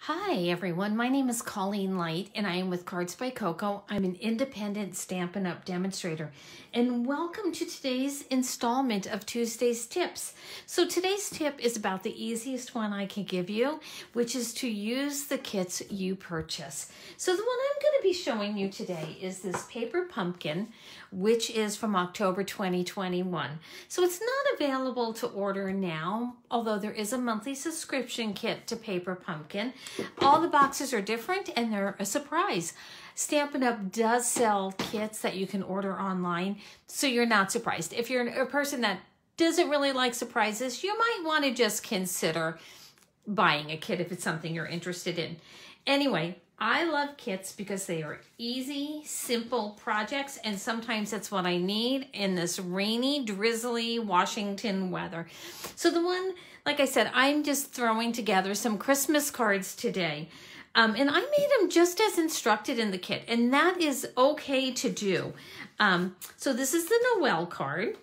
Hi everyone, my name is Colleen Light and I am with Cards by Coco. I'm an independent Stampin' Up! Demonstrator and welcome to today's installment of Tuesday's Tips. So today's tip is about the easiest one I can give you, which is to use the kits you purchase. So the one I'm going to be showing you today is this paper pumpkin, which is from October 2021. So it's not available to order now, although there is a monthly subscription kit to Paper Pumpkin. All the boxes are different and they're a surprise. Stampin' Up! Does sell kits that you can order online, so you're not surprised. If you're a person that doesn't really like surprises, you might want to just consider buying a kit if it's something you're interested in. Anyway, I love kits because they are easy, simple projects, and sometimes that's what I need in this rainy, drizzly Washington weather. So the one, like I said, I'm just throwing together some Christmas cards today. And I made them just as instructed in the kit, and that is okay to do. So this is the Noel card,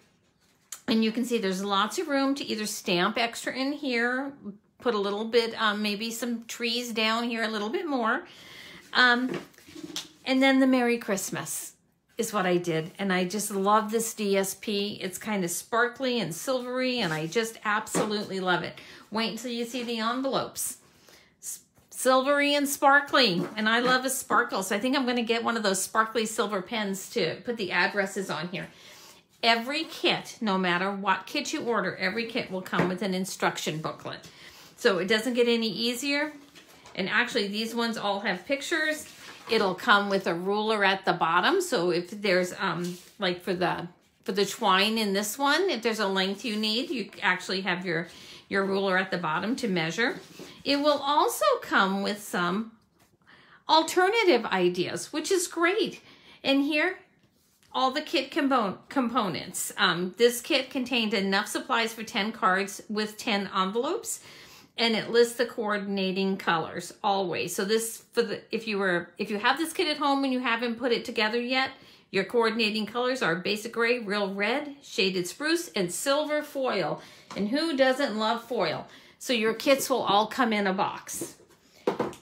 and you can see there's lots of room to either stamp extra in here, put a little bit, maybe some trees down here, a little bit more. And then the Merry Christmas is what I did. And I just love this DSP. It's kind of sparkly and silvery, and I just absolutely love it. Wait until you see the envelopes. Silvery and sparkly, and I love a sparkle. So I think I'm going to get one of those sparkly silver pens to put the addresses on here. Every kit, no matter what kit you order, every kit will come with an instruction booklet. So it doesn't get any easier. And actually these ones all have pictures. It'll come with a ruler at the bottom. So if there's like for the twine in this one, if there's a length you need, you actually have your ruler at the bottom to measure. It will also come with some alternative ideas, which is great. And here, all the kit components. This kit contained enough supplies for 10 cards with 10 envelopes, and it lists the coordinating colors always. So this, if you have this kit at home and you haven't put it together yet, your coordinating colors are basic gray, real red, shaded spruce, and silver foil. And who doesn't love foil? So your kits will all come in a box.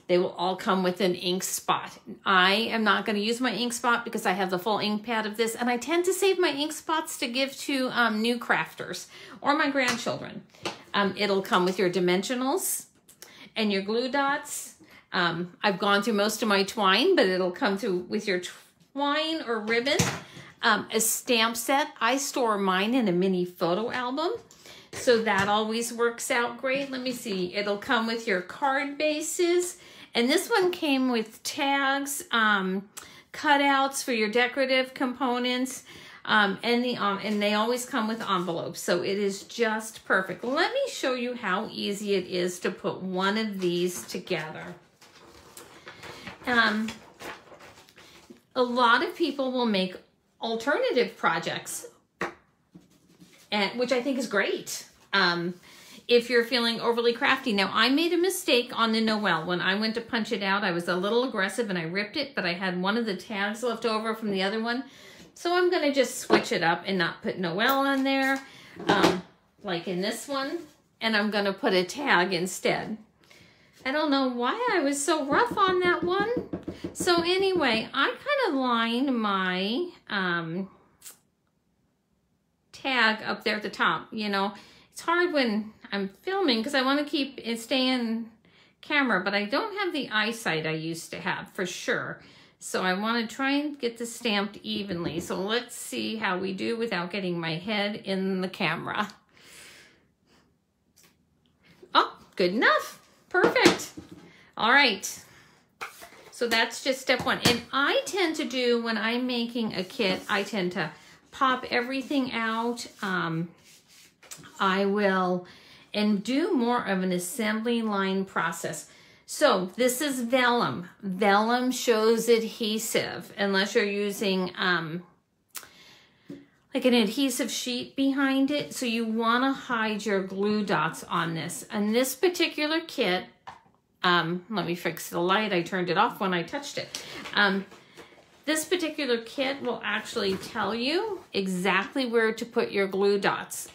They will all come with an ink spot. I am not going to use my ink spot because I have the full ink pad of this, and I tend to save my ink spots to give to new crafters or my grandchildren. It'll come with your dimensionals and your glue dots. I've gone through most of my twine, but it'll come through with your twine or ribbon. A stamp set. I store mine in a mini photo album, so that always works out great. Let me see. It'll come with your card bases. And this one came with tags, cutouts for your decorative components, and they always come with envelopes. So it is just perfect. Let me show you how easy it is to put one of these together. A lot of people will make alternative projects, which I think is great. If you're feeling overly crafty. Now, I made a mistake on the Noel. When I went to punch it out, I was a little aggressive and I ripped it, but I had one of the tags left over from the other one. So I'm going to just switch it up and not put Noel on there, like in this one, and I'm going to put a tag instead. I don't know why I was so rough on that one. So anyway, I kind of lined my tag up there at the top. You know, it's hard when I'm filming because I want to keep it staying camera, but I don't have the eyesight I used to have for sure. So I want to try and get this stamped evenly. So let's see how we do without getting my head in the camera. Oh, good enough. Perfect. All right. So that's just step one. And I tend to do, when I'm making a kit, I tend to pop everything out. I will, and do more of an assembly line process. So this is vellum. Vellum shows adhesive, unless you're using like an adhesive sheet behind it. So you want to hide your glue dots on this. And this particular kit, let me fix the light. I turned it off when I touched it. This particular kit will actually tell you exactly where to put your glue dots,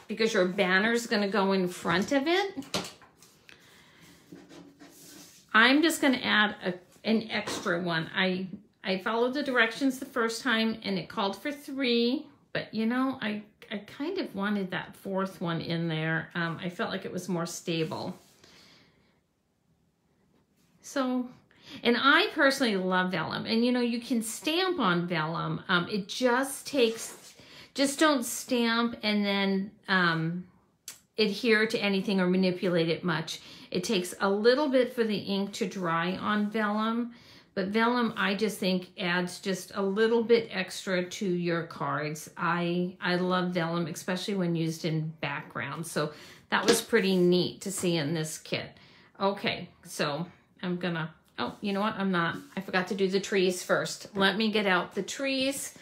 because your banner is going to go in front of it. I'm just going to add an extra one. I followed the directions the first time and it called for 3, but you know, I kind of wanted that 4th one in there. I felt like it was more stable. So, and I personally love vellum, and you know, you can stamp on vellum. It just takes, just don't stamp and then adhere to anything or manipulate it much. It takes a little bit for the ink to dry on vellum, but vellum I just think adds just a little bit extra to your cards. I love vellum, especially when used in background. So that was pretty neat to see in this kit. Okay, so I'm gonna, oh, you know what? I forgot to do the trees first. Let me get out the trees.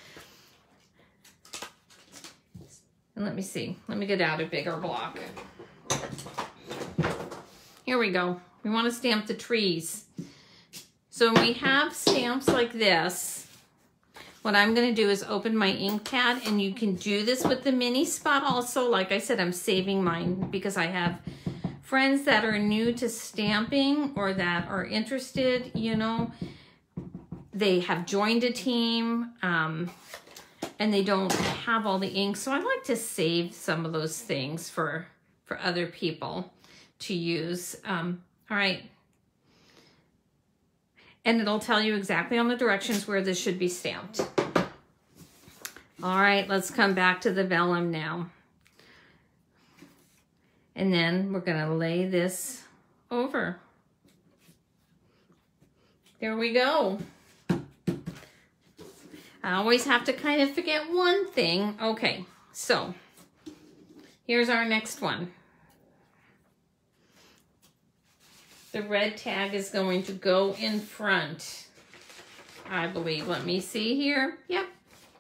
And let me see, let me get out a bigger block. Here we go. We want to stamp the trees. So when we have stamps like this, what I'm going to do is open my ink pad, and you can do this with the mini spot also. Like I said, I'm saving mine because I have friends that are new to stamping or that are interested, you know, they have joined a team, and they don't have all the ink. So I like to save some of those things for other people to use. All right. And it'll tell you exactly on the directions where this should be stamped. All right, let's come back to the vellum now. And then we're gonna lay this over. There we go. I always have to kind of forget one thing. Okay, so here's our next one. The red tag is going to go in front, I believe. Let me see here. Yep,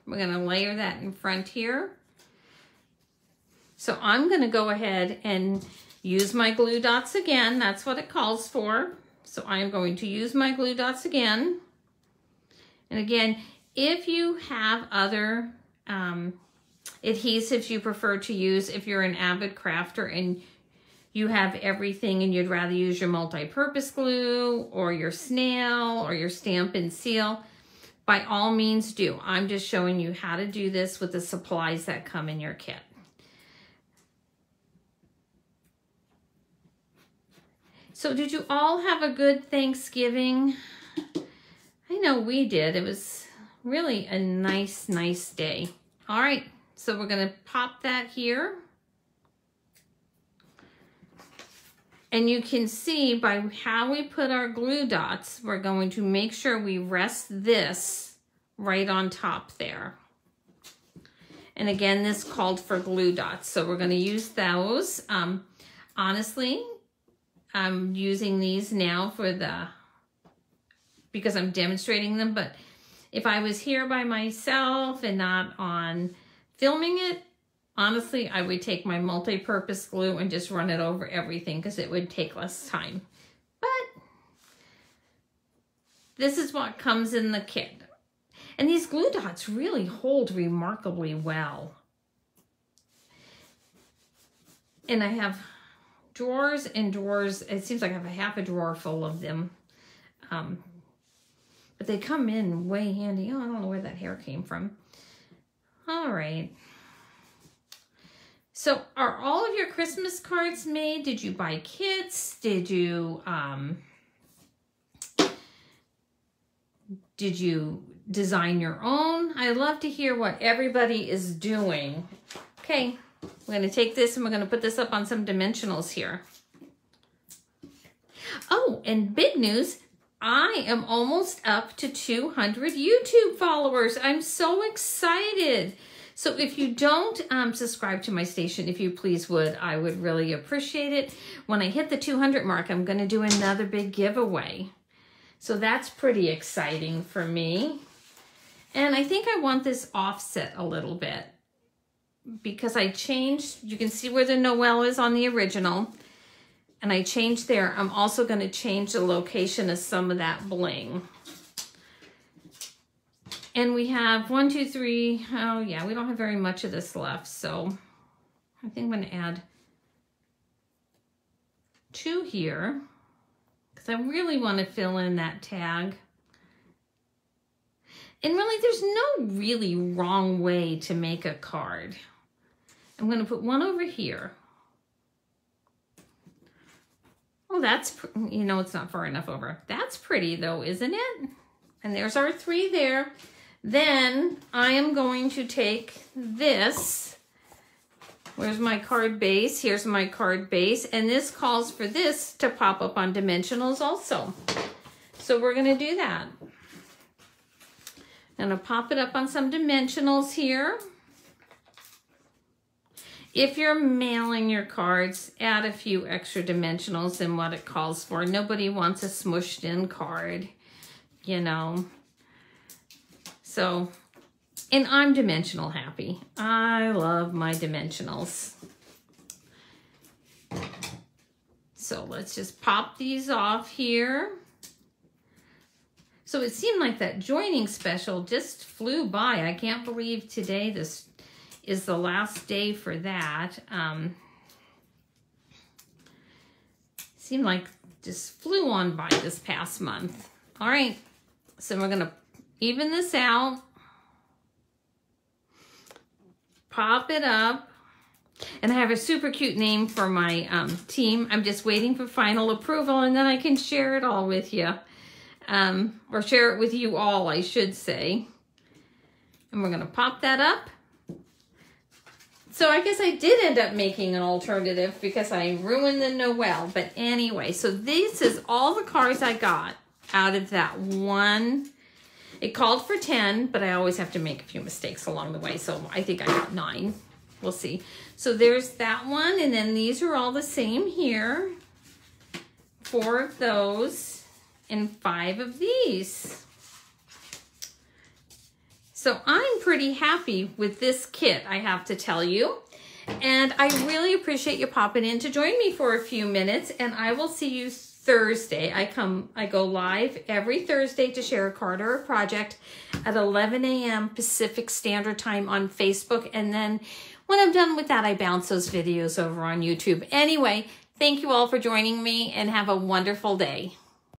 we're gonna layer that in front here. So I'm gonna go ahead and use my glue dots again. That's what it calls for. So I am going to use my glue dots again. And again, if you have other adhesives you prefer to use, if you're an avid crafter and you have everything and you'd rather use your multi-purpose glue or your snail or your stamp and seal, by all means do. I'm just showing you how to do this with the supplies that come in your kit. So did you all have a good Thanksgiving? I know we did. It was really a nice, nice day. All right, so we're gonna pop that here. And you can see by how we put our glue dots, we're going to make sure we rest this right on top there. And again, this called for glue dots, so we're gonna use those. Honestly, I'm using these now because I'm demonstrating them, but if I was here by myself and not on filming it, honestly, I would take my multi-purpose glue and just run it over everything because it would take less time. But this is what comes in the kit. And these glue dots really hold remarkably well. And I have drawers and drawers. It seems like I have a half a drawer full of them. But they come in way handy. Oh, I don't know where that hair came from. All right. So are all of your Christmas cards made? Did you buy kits? Did you design your own? I love to hear what everybody is doing. Okay, we're gonna take this and we're gonna put this up on some dimensionals here. Oh, and big news, I am almost up to 200 YouTube followers. I'm so excited. So if you don't subscribe to my station, if you please would, I would really appreciate it. When I hit the 200 mark, I'm gonna do another big giveaway. So that's pretty exciting for me. And I think I want this offset a little bit because I changed, you can see where the Noel is on the original, and I changed there. I'm also gonna change the location of some of that bling. And we have 1, 2, 3, oh yeah, we don't have very much of this left. So I think I'm gonna add 2 here because because I really want to fill in that tag. And really, there's no really wrong way to make a card. I'm going to put one over here. Oh, that's, you know, it's not far enough over. That's pretty though, isn't it? And there's our 3 there. Then I am going to take this. Where's my card base? Here's my card base. And this calls for this to pop up on dimensionals also. So we're going to do that. I'm going to pop it up on some dimensionals here. If you're mailing your cards, add a few extra dimensionals than what it calls for. Nobody wants a smushed in card, you know. So, and I'm dimensional happy. I love my dimensionals. So let's just pop these off here. So it seemed like that joining special just flew by. I can't believe today this is the last day for that. Seemed like just flew on by this past month. All right, so we're gonna even this out, pop it up, and I have a super cute name for my team. I'm just waiting for final approval, and then I can share it all with you, or share it with you all, I should say. And we're gonna pop that up. So I guess I did end up making an alternative because I ruined the Noel. But anyway, so this is all the cards I got out of that one. It called for 10, but I always have to make a few mistakes along the way. So I think I got 9. We'll see. So there's that one. And then these are all the same here. 4 of those and 5 of these. So I'm pretty happy with this kit, I have to tell you. And I really appreciate you popping in to join me for a few minutes. And I will see you Thursday. I go live every Thursday to share a card or a project at 11 a.m. Pacific Standard Time on Facebook. And then when I'm done with that, I bounce those videos over on YouTube. Anyway, thank you all for joining me and have a wonderful day.